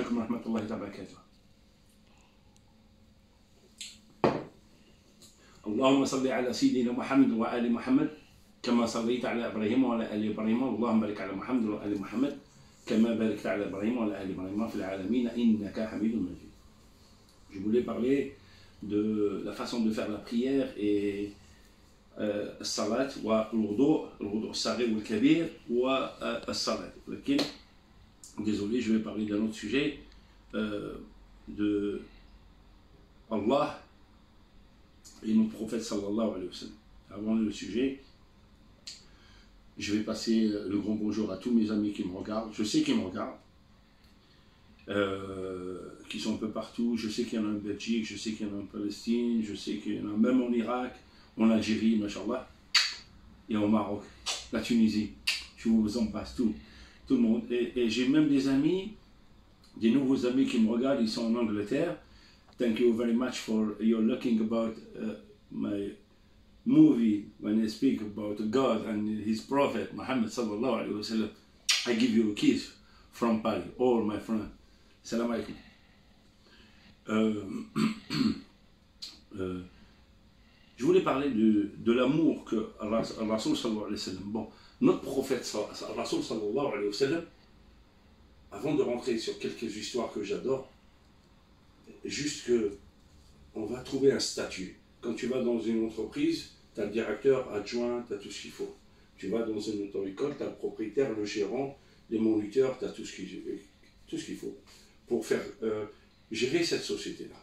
عليكم ورحمة الله وبركاته. اللهم صل على سيدنا محمد وآل محمد كما صليت على إبراهيم وعلى آل إبراهيم، اللهم بارك على محمد وآل محمد كما باركت على إبراهيم وعلى آل إبراهيم في العالمين إنك حميد مجيد. Je voulais parler de la façon de faire la prière et الصلاة والوضوء، الوضوء الصغير والكبير والصلاة. لكن désolé, je vais parler d'un autre sujet de Allah et notre prophète sallallahu alayhi wa sallam. Avant le sujet, je vais passer le grand bonjour à tous mes amis qui me regardent. Je sais qu'ils me regardent, qui sont un peu partout. Je sais qu'il y en a en Belgique, je sais qu'il y en a en Palestine, je sais qu'il y en a même en Irak, en Algérie, machallah, et au Maroc, la Tunisie. Je vous embrasse tout le monde. Et j'ai même des amis, des nouveaux amis qui me regardent, ils sont en Angleterre. Thank you very much for your looking about my movie when I speak about God and His Prophet Muhammad sallallahu alayhi wa sallam. I give you a kiss from Paris, all my friends. Salam alaikum. Je voulais parler de l'amour que Rasoul sallallahu alayhi wa sallam. Bon, notre prophète Rasoul sallallahu alayhi wa sallam, avant de rentrer sur quelques histoires que j'adore, juste que on va trouver un statut. Quand tu vas dans une entreprise, tu as le directeur, adjoint, tu as tout ce qu'il faut. Tu vas dans une auto-école, tu as le propriétaire, le gérant, les moniteurs, tu as tout ce qu'il faut pour faire gérer cette société-là.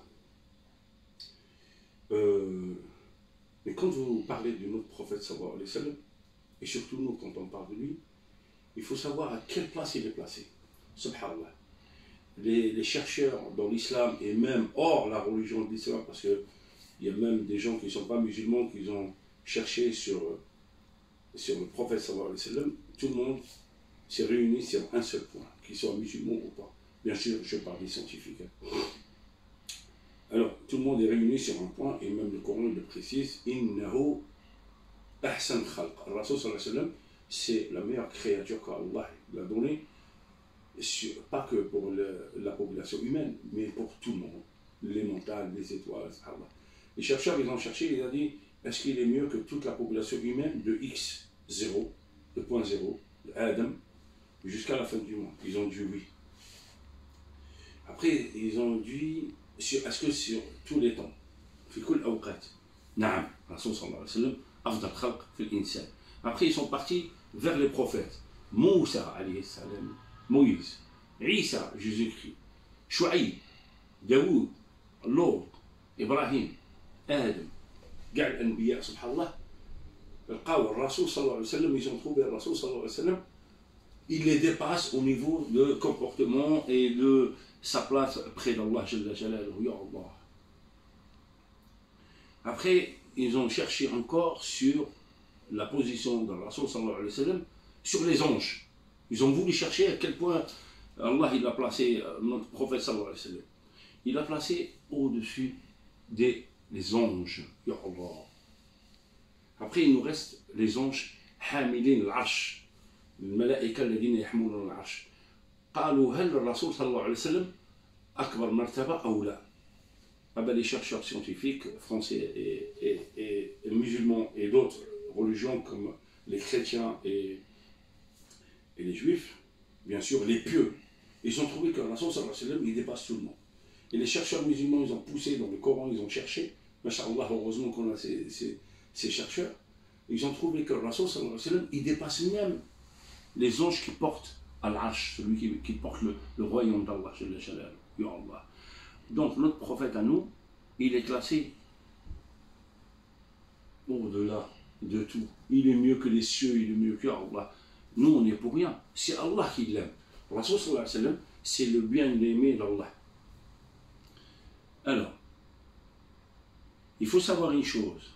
Mais quand vous parlez de notre prophète sallallahu alayhi wa sallam, et surtout nous quand on parle de lui, il faut savoir à quelle place il est placé. Subhanallah. Les chercheurs dans l'islam et même hors la religion de l'islam, parce qu'il y a même des gens qui ne sont pas musulmans qui ont cherché sur le prophète sallallahu alayhi wa sallam, tout le monde s'est réuni sur un seul point, qu'ils soient musulmans ou pas. Bien sûr, je parle des scientifiques. Alors, tout le monde est réuni sur un point, et même le Coran le précise, Innahu ahsan khalq. Rasul sallallahu alayhi wa sallam, c'est la meilleure créature qu'Allah l'a donnée, pas que pour la population humaine, mais pour tout le monde, les montagnes, les étoiles, etc. Les chercheurs, ils ont cherché, ils ont dit, est-ce qu'il est mieux que toute la population humaine de X0, de point 0, de Adam, jusqu'à la fin du monde? Ils ont dit oui. Après, ils ont dit, est-ce que sur tous les temps, في كل الأوقات نعم رسول صلى الله عليه وسلم أفضل خلق في الإنسان. Après, ils sont partis vers les prophètes. Moussa alayhi salam, Moïse, Isa, Jésus-Christ, Chouaïb, Daoud, Lot, Ibrahim, Adam, كاع الأنبياء سبحان الله. لقاو الرسول صلى الله عليه وسلم, ils ont trouvé le Rasoul صلى الله عليه وسلم, il les dépasse au niveau de comportement et de sa place près d'Allah Jalla Jalaluhu, ya Allah. Après, ils ont cherché encore sur la position de Rasoul sallallahu alayhi wa sallam, sur les anges. Ils ont voulu chercher à quel point Allah il a placé notre prophète sallallahu alayhi wa sallam. Il a placé au-dessus des anges, ya Allah. Après, il nous reste les anges hamilin al-arsh. الملائكة الذين يحملون العرش. قالوا هل الرسول صلى الله عليه وسلم أكبر مرتبة أو لا؟ Les chercheurs scientifiques français et musulmans et d'autres religions comme les chrétiens et les juifs, bien sûr les pieux, ils ont trouvé que le Rasoul sallallahu alayhi wa sallam il dépasse tout le monde. Et les chercheurs musulmans ils ont poussé dans le Coran, ils ont cherché, masha'Allah, heureusement qu'on a ces chercheurs, ils ont trouvé que le Rasoul sallallahu alayhi wa sallam il dépasse même les anges qui portent Al-Arsh, celui qui porte le royaume d'Allah, ya Allah. Donc notre prophète à nous, il est classé au-delà de tout. Il est mieux que les cieux, il est mieux que Allah. Nous, on n'est pour rien. C'est Allah qui l'aime. Rasul sallallahu alayhi wa sallam, c'est le bien-aimé d'Allah. Alors, il faut savoir une chose.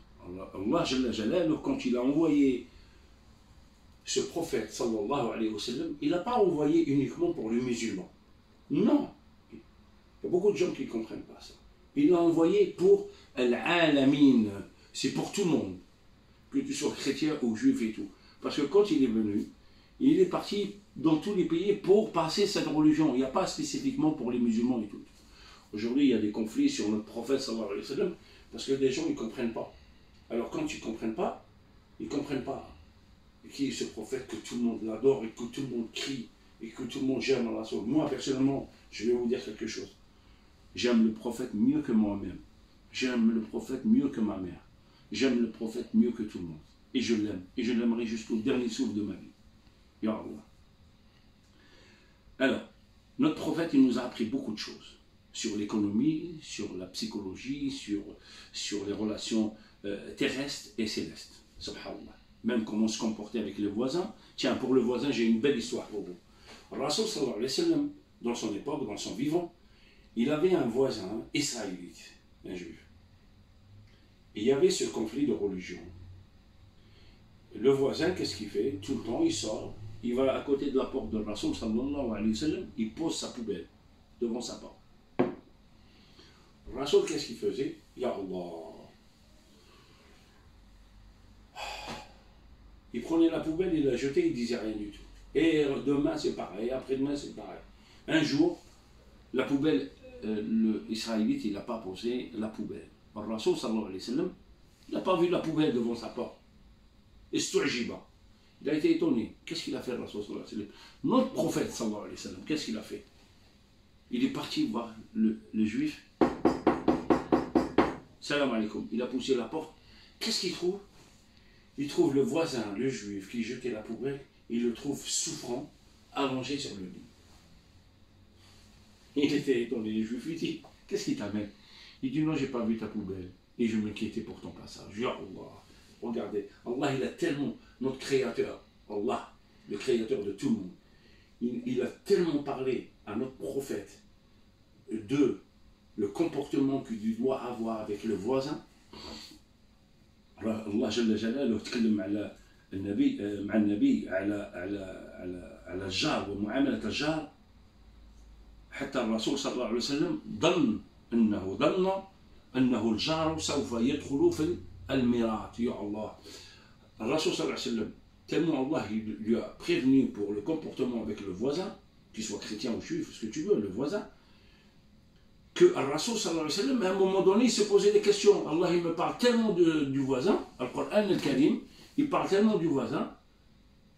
Allah Jalla Jalaluhu, quand il a envoyé ce prophète sallallahu alayhi wa sallam, il n'a pas envoyé uniquement pour les musulmans. Non. Il y a beaucoup de gens qui ne comprennent pas ça. Il l'a envoyé pour al-alamin. C'est pour tout le monde. Que tu sois chrétien ou juif et tout. Parce que quand il est venu, Il est parti dans tous les pays pour passer cette religion. Il n'y a pas spécifiquement pour les musulmans et tout. Aujourd'hui, il y a des conflits sur notre prophète sallallahu alayhi wa sallam parce que des gens ils ne comprennent pas. Alors quand ils ne comprennent pas, ils ne comprennent pas qui est ce prophète que tout le monde l'adore et que tout le monde crie et que tout le monde j'aime Allah. Moi personnellement, je vais vous dire quelque chose. J'aime le prophète mieux que moi-même. J'aime le prophète mieux que ma mère. J'aime le prophète mieux que tout le monde. Et je l'aime. Et je l'aimerai jusqu'au dernier souffle de ma vie. Ya Allah. Alors, notre prophète, il nous a appris beaucoup de choses. Sur l'économie, sur la psychologie, sur les relations terrestres et célestes. Subhanallah. Même comment se comporter avec les voisins. Tiens, pour le voisin, j'ai une belle histoire pour vous. Rasul sallallahu alayhi wa sallam, dans son époque, dans son vivant, il avait un voisin israélite, un juif. Et il y avait ce conflit de religion. Le voisin, qu'est-ce qu'il fait? Tout le temps, il sort, il va à côté de la porte de Rasul sallallahu alayhi wa sallam, il pose sa poubelle devant sa porte. Rasul, qu'est-ce qu'il faisait? Ya Allah. Il prenait la poubelle, il la jetait, il ne disait rien du tout. Et demain c'est pareil, après-demain c'est pareil. Un jour, la poubelle, l'Israélite, il n'a pas posé la poubelle. Le Rasul sallallahu alayhi wa sallam, il n'a pas vu la poubelle devant sa porte. Istu'jiba. Il a été étonné. Qu'est-ce qu'il a fait, le Rasul sallallahu alayhi wa sallam? Notre prophète sallallahu alayhi wa sallam, qu'est-ce qu'il a fait? Il est parti voir le juif. Salam alaikum. Il a poussé la porte. Qu'est-ce qu'il trouve? Il trouve le voisin, le juif, qui jetait la poubelle. Il le trouve souffrant, allongé sur le lit. Il était étonné. Le juif lui dit, qu'est-ce qui t'amène? Il dit, non, j'ai pas vu ta poubelle. Et je m'inquiétais pour ton passage. Ya Allah. Regardez, Allah, il a tellement, notre créateur, Allah, le créateur de tout le monde, il a tellement parlé à notre prophète de le comportement qu'il doit avoir avec le voisin. الله جل جلاله تكلم على النبي مع النبي على الجار ومعاملة الجار حتى الرسول صلى الله عليه وسلم ظن أنه الجار سوف يدخل في الميراث. يا الله. الرسول صلى الله عليه وسلم tellement Allah lui a prévenu pour le comportement avec le voisin, qu'il soit chrétien ou juif, ce que tu veux, le voisin, que Rasul sallallahu alayhi wa sallam, à un moment donné, il se posait des questions. Allah, il me parle tellement du voisin, Al-Qur'an al-Karim, il parle tellement du voisin,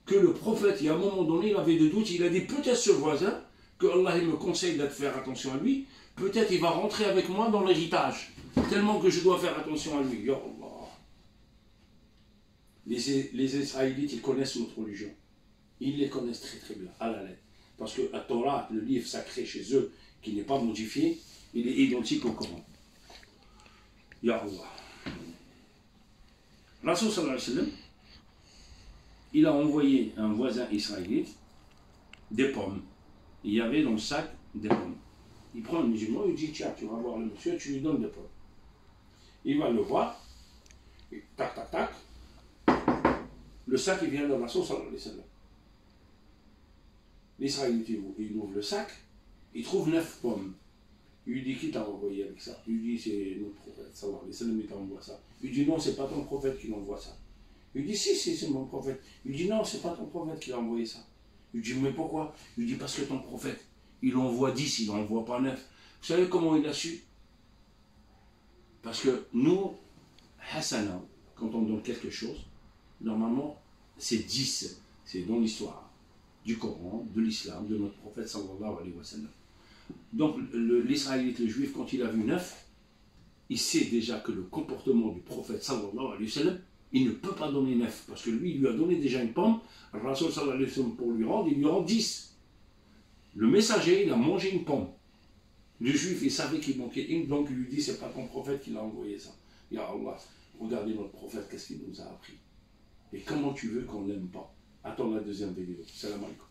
que le prophète, il y a un moment donné, il avait des doutes, il a dit, peut-être ce voisin, que Allah, il me conseille de faire attention à lui, peut-être il va rentrer avec moi dans l'héritage, tellement que je dois faire attention à lui. Ya Allah. Les Israélites, ils connaissent notre religion. Ils les connaissent très très bien, à la lettre. Parce que la Torah, le livre sacré chez eux, qui n'est pas modifié, il est identique au Coran. Ya Allah. Rasul sallallahu alayhi wa sallam, il a envoyé un voisin israélite des pommes. Il y avait dans le sac des pommes. Il prend un musulman, il dit, tiens, tu vas voir le monsieur, tu lui donnes des pommes. Il va le voir, et tac, tac, tac. Le sac, il vient de Rasul sallallahu alayhi wa sallam. L'Israélite, il ouvre le sac, il trouve 9 pommes. Il lui dit, qui t'a envoyé avec ça? Il lui dit, c'est notre prophète, sallallahu alayhi wa sallam, il t'envoie ça. Il lui dit, non, c'est pas ton prophète qui l'envoie ça. Il lui dit, si, c'est mon prophète. Il lui dit, non, c'est pas ton prophète qui l'a envoyé ça. Il lui dit, mais pourquoi? Il lui dit, parce que ton prophète, il envoie 10, il n'envoie pas 9. Vous savez comment il a su? Parce que nous, Hassana, quand on donne quelque chose, normalement, c'est 10. C'est dans l'histoire du Coran, de l'islam, de notre prophète, sallallahu alayhi wa sallam. Donc l'Israélite, le juif, quand il a vu 9, il sait déjà que le comportement du prophète sallallahu alayhi wa sallam, il ne peut pas donner 9, parce que lui, il lui a donné déjà une pomme, le Rasul sallallahu alayhi wa sallam, pour lui rendre, il lui rend 10. Le messager, il a mangé une pomme. Le juif, il savait qu'il manquait une, donc il lui dit, c'est pas ton prophète qui l'a envoyé ça. Ya Allah, regardez notre prophète, qu'est-ce qu'il nous a appris. Et comment tu veux qu'on l'aime pas? Attends la deuxième vidéo. Salam alaikum.